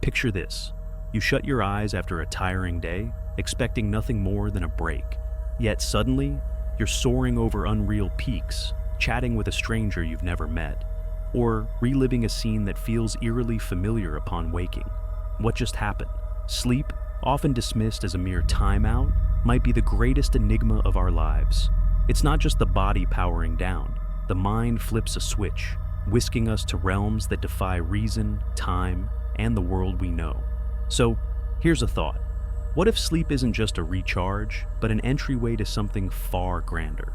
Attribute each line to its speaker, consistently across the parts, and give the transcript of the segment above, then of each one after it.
Speaker 1: Picture this. You shut your eyes after a tiring day, expecting nothing more than a break. Yet suddenly, you're soaring over unreal peaks, chatting with a stranger you've never met, or reliving a scene that feels eerily familiar upon waking. What just happened? Sleep, often dismissed as a mere timeout, might be the greatest enigma of our lives. It's not just the body powering down. The mind flips a switch, whisking us to realms that defy reason, time, and the world we know. So, here's a thought. What if sleep isn't just a recharge, but an entryway to something far grander?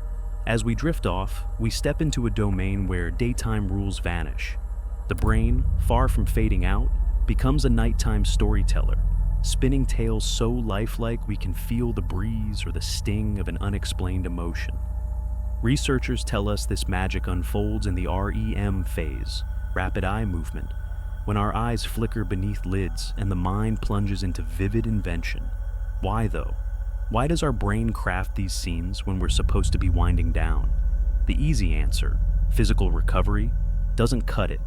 Speaker 1: As we drift off, we step into a domain where daytime rules vanish. The brain, far from fading out, becomes a nighttime storyteller, spinning tales so lifelike we can feel the breeze or the sting of an unexplained emotion. Researchers tell us this magic unfolds in the REM phase, rapid eye movement, when our eyes flicker beneath lids and the mind plunges into vivid invention. Why though? Why does our brain craft these scenes when we're supposed to be winding down? The easy answer, physical recovery, doesn't cut it.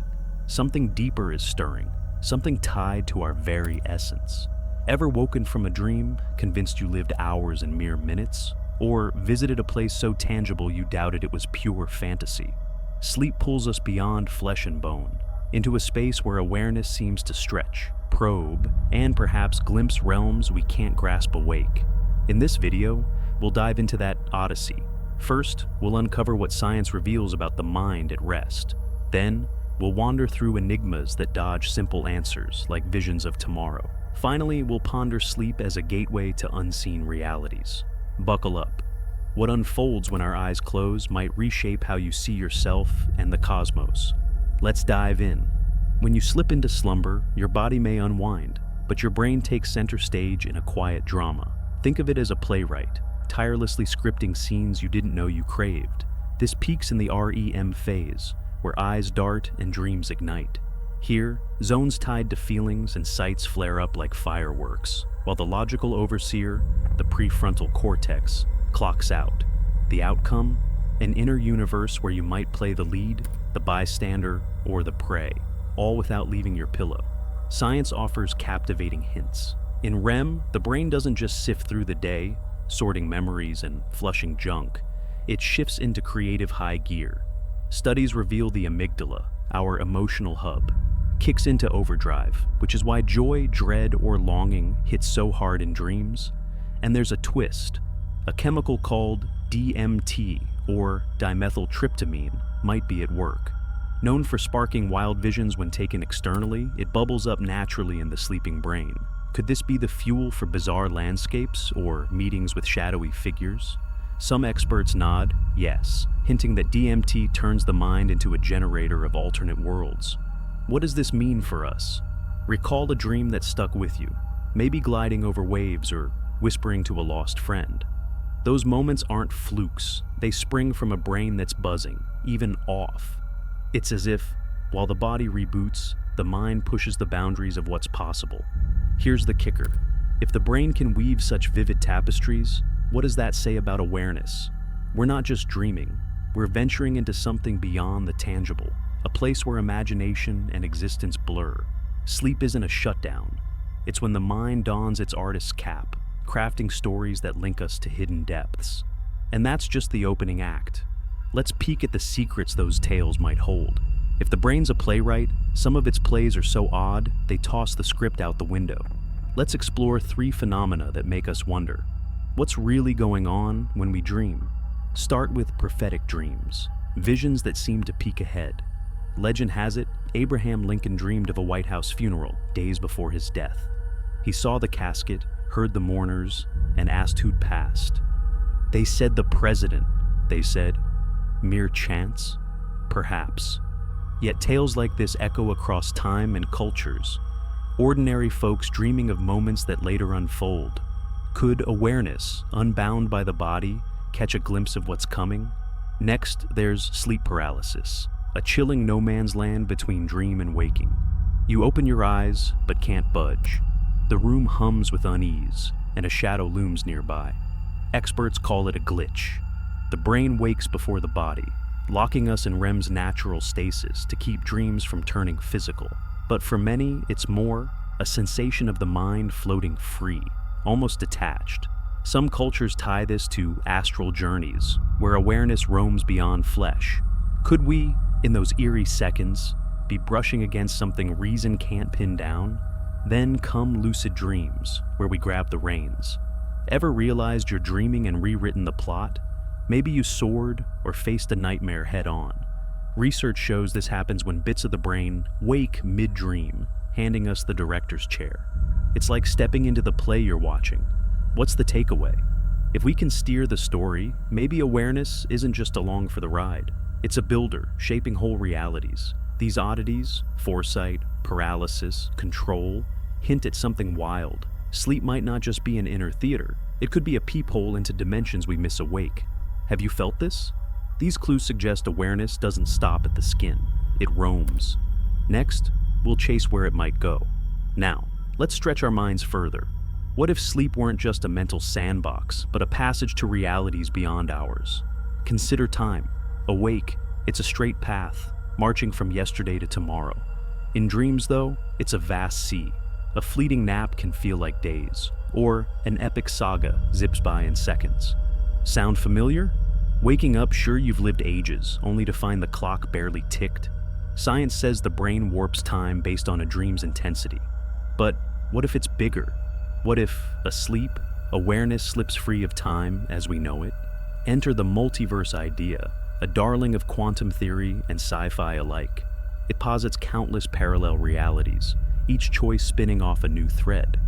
Speaker 1: Something deeper is stirring, something tied to our very essence. Ever woken from a dream, convinced you lived hours in mere minutes? Or visited a place so tangible you doubted it was pure fantasy? Sleep pulls us beyond flesh and bone, into a space where awareness seems to stretch, probe, and perhaps glimpse realms we can't grasp awake. In this video, we'll dive into that odyssey. First, we'll uncover what science reveals about the mind at rest. Then, we'll wander through enigmas that dodge simple answers, like visions of tomorrow. Finally, we'll ponder sleep as a gateway to unseen realities. Buckle up. What unfolds when our eyes close might reshape how you see yourself and the cosmos. Let's dive in. When you slip into slumber, your body may unwind, but your brain takes center stage in a quiet drama. Think of it as a playwright, tirelessly scripting scenes you didn't know you craved. This peaks in the REM phase, where eyes dart and dreams ignite. Here, zones tied to feelings and sights flare up like fireworks, while the logical overseer, the prefrontal cortex, clocks out. The outcome? An inner universe where you might play the lead, the bystander, or the prey, all without leaving your pillow. Science offers captivating hints. In REM, the brain doesn't just sift through the day, sorting memories and flushing junk. It shifts into creative high gear. Studies reveal the amygdala, our emotional hub, kicks into overdrive, which is why joy, dread, or longing hits so hard in dreams. And there's a twist. A chemical called DMT, or dimethyltryptamine, might be at work. Known for sparking wild visions when taken externally, it bubbles up naturally in the sleeping brain. Could this be the fuel for bizarre landscapes or meetings with shadowy figures? Some experts nod, yes, hinting that DMT turns the mind into a generator of alternate worlds. What does this mean for us? Recall a dream that stuck with you, maybe gliding over waves or whispering to a lost friend. Those moments aren't flukes. They spring from a brain that's buzzing, even off. It's as if, while the body reboots, the mind pushes the boundaries of what's possible. Here's the kicker. If the brain can weave such vivid tapestries, what does that say about awareness? We're not just dreaming. We're venturing into something beyond the tangible, a place where imagination and existence blur. Sleep isn't a shutdown. It's when the mind dons its artist's cap, crafting stories that link us to hidden depths. And that's just the opening act. Let's peek at the secrets those tales might hold. If the brain's a playwright, some of its plays are so odd, they toss the script out the window. Let's explore 3 phenomena that make us wonder. What's really going on when we dream? Start with prophetic dreams, visions that seem to peek ahead. Legend has it, Abraham Lincoln dreamed of a White House funeral days before his death. He saw the casket, heard the mourners, and asked who'd passed. They said the president, they said. Mere chance? Perhaps. Yet tales like this echo across time and cultures. Ordinary folks dreaming of moments that later unfold. Could awareness, unbound by the body, catch a glimpse of what's coming? Next, there's sleep paralysis, a chilling no man's land between dream and waking. You open your eyes, but can't budge. The room hums with unease, and a shadow looms nearby. Experts call it a glitch. The brain wakes before the body, locking us in REM's natural stasis to keep dreams from turning physical. But for many, it's more. a sensation of the mind floating free, almost detached. Some cultures tie this to astral journeys, where awareness roams beyond flesh. Could we, in those eerie seconds, be brushing against something reason can't pin down? Then come lucid dreams, where we grab the reins. Ever realized you're dreaming and rewritten the plot? Maybe you soared or faced a nightmare head-on. Research shows this happens when bits of the brain wake mid-dream, handing us the director's chair. It's like stepping into the play you're watching. What's the takeaway? If we can steer the story, maybe awareness isn't just along for the ride. It's a builder, shaping whole realities. These oddities, foresight, paralysis, control, hint at something wild. Sleep might not just be an inner theater. It could be a peephole into dimensions we miss awake. Have you felt this? These clues suggest awareness doesn't stop at the skin. It roams. Next, we'll chase where it might go. Now, let's stretch our minds further. What if sleep weren't just a mental sandbox, but a passage to realities beyond ours? Consider time. Awake, it's a straight path, marching from yesterday to tomorrow. In dreams, though, it's a vast sea. A fleeting nap can feel like days, or an epic saga zips by in seconds. Sound familiar? Waking up, sure you've lived ages, only to find the clock barely ticked. Science says the brain warps time based on a dream's intensity. But what if it's bigger? What if, asleep, awareness slips free of time as we know it? Enter the multiverse idea, a darling of quantum theory and sci-fi alike. It posits countless parallel realities, each choice spinning off a new thread.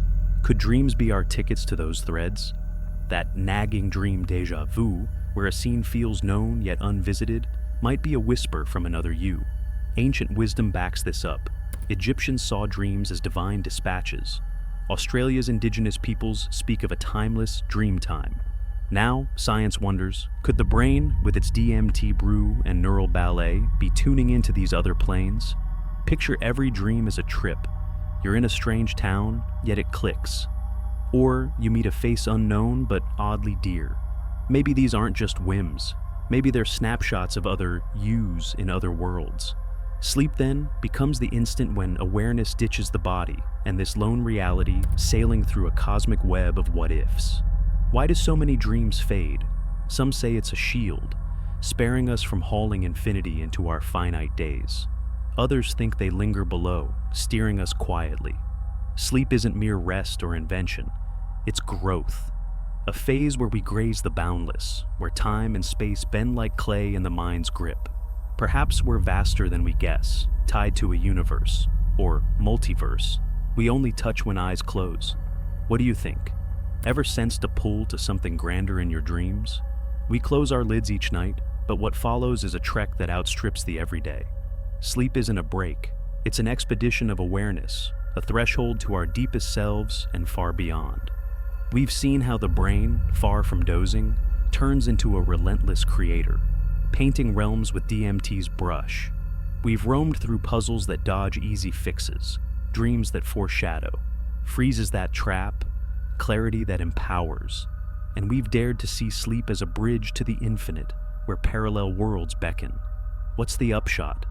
Speaker 1: Could dreams be our tickets to those threads? That nagging dream déjà vu, where a scene feels known yet unvisited, might be a whisper from another you. Ancient wisdom backs this up. Egyptians saw dreams as divine dispatches. Australia's indigenous peoples speak of a timeless dream time. Now, science wonders, could the brain, with its DMT brew and neural ballet, be tuning into these other planes? Picture every dream as a trip. You're in a strange town, yet it clicks. Or you meet a face unknown but oddly dear. Maybe these aren't just whims. Maybe they're snapshots of other yous in other worlds. Sleep, then, becomes the instant when awareness ditches the body, and this lone reality sailing through a cosmic web of what-ifs. Why do so many dreams fade? Some say it's a shield, sparing us from hauling infinity into our finite days. Others think they linger below, steering us quietly. Sleep isn't mere rest or invention. It's growth. A phase where we graze the boundless, where time and space bend like clay in the mind's grip. Perhaps we're vaster than we guess, tied to a universe, or multiverse, we only touch when eyes close. What do you think? Ever sensed a pull to something grander in your dreams? We close our lids each night, but what follows is a trek that outstrips the everyday. Sleep isn't a break, it's an expedition of awareness, a threshold to our deepest selves and far beyond. We've seen how the brain, far from dozing, turns into a relentless creator, painting realms with DMT's brush. We've roamed through puzzles that dodge easy fixes, dreams that foreshadow, freezes that trap, clarity that empowers. And we've dared to see sleep as a bridge to the infinite, where parallel worlds beckon. What's the upshot?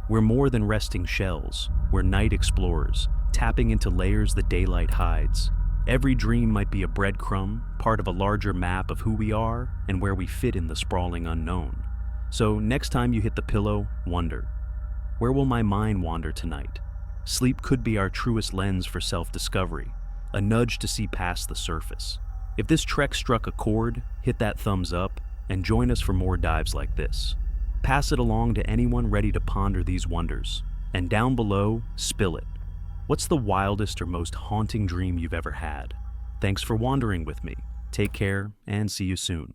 Speaker 1: We're more than resting shells. We're night explorers, tapping into layers the daylight hides. Every dream might be a breadcrumb, part of a larger map of who we are and where we fit in the sprawling unknown. So next time you hit the pillow, wonder, where will my mind wander tonight? Sleep could be our truest lens for self-discovery, a nudge to see past the surface. If this trek struck a chord, hit that thumbs up and join us for more dives like this. Pass it along to anyone ready to ponder these wonders. And down below, spill it. What's the wildest or most haunting dream you've ever had? Thanks for wandering with me. Take care and see you soon.